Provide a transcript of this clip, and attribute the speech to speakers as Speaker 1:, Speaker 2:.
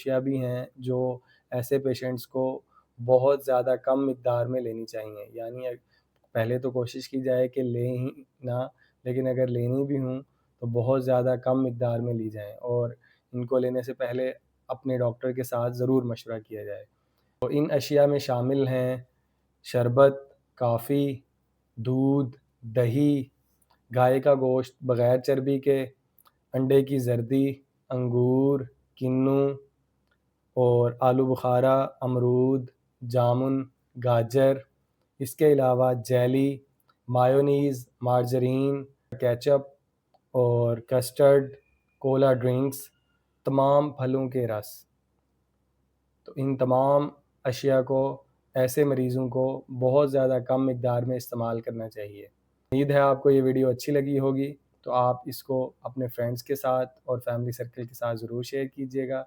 Speaker 1: अशिया भी हैं जो ऐसे पेशेंट्स को बहुत ज़्यादा कम मिक़दार में लेनी चाहिए। यानी पहले तो कोशिश की जाए कि लें ही ना, लेकिन अगर लेनी भी हों तो बहुत ज़्यादा कम मिक़दार में ली जाएँ और इनको लेने से पहले अपने डॉक्टर के साथ ज़रूर मशवरा किया जाए। तो इन अशिया में शामिल हैं शरबत, कॉफ़ी, दूध, दही, गाय का गोश्त बग़ैर चर्बी के, अंडे की ज़र्दी, अंगूर, किन्नू और आलू बुखारा, अमरूद, जामुन, गाजर, इसके अलावा जेली, मायोनीज़, मार्जरीन, केचप और कस्टर्ड, कोला ड्रिंक्स, तमाम फलों के रस। तो इन तमाम अशिया को ऐसे मरीज़ों को बहुत ज़्यादा कम मिक़दार में इस्तेमाल करना चाहिए। उम्मीद है आपको ये वीडियो अच्छी लगी होगी, तो आप इसको अपने फ्रेंड्स के साथ और फैमिली सर्कल के साथ ज़रूर शेयर कीजिएगा।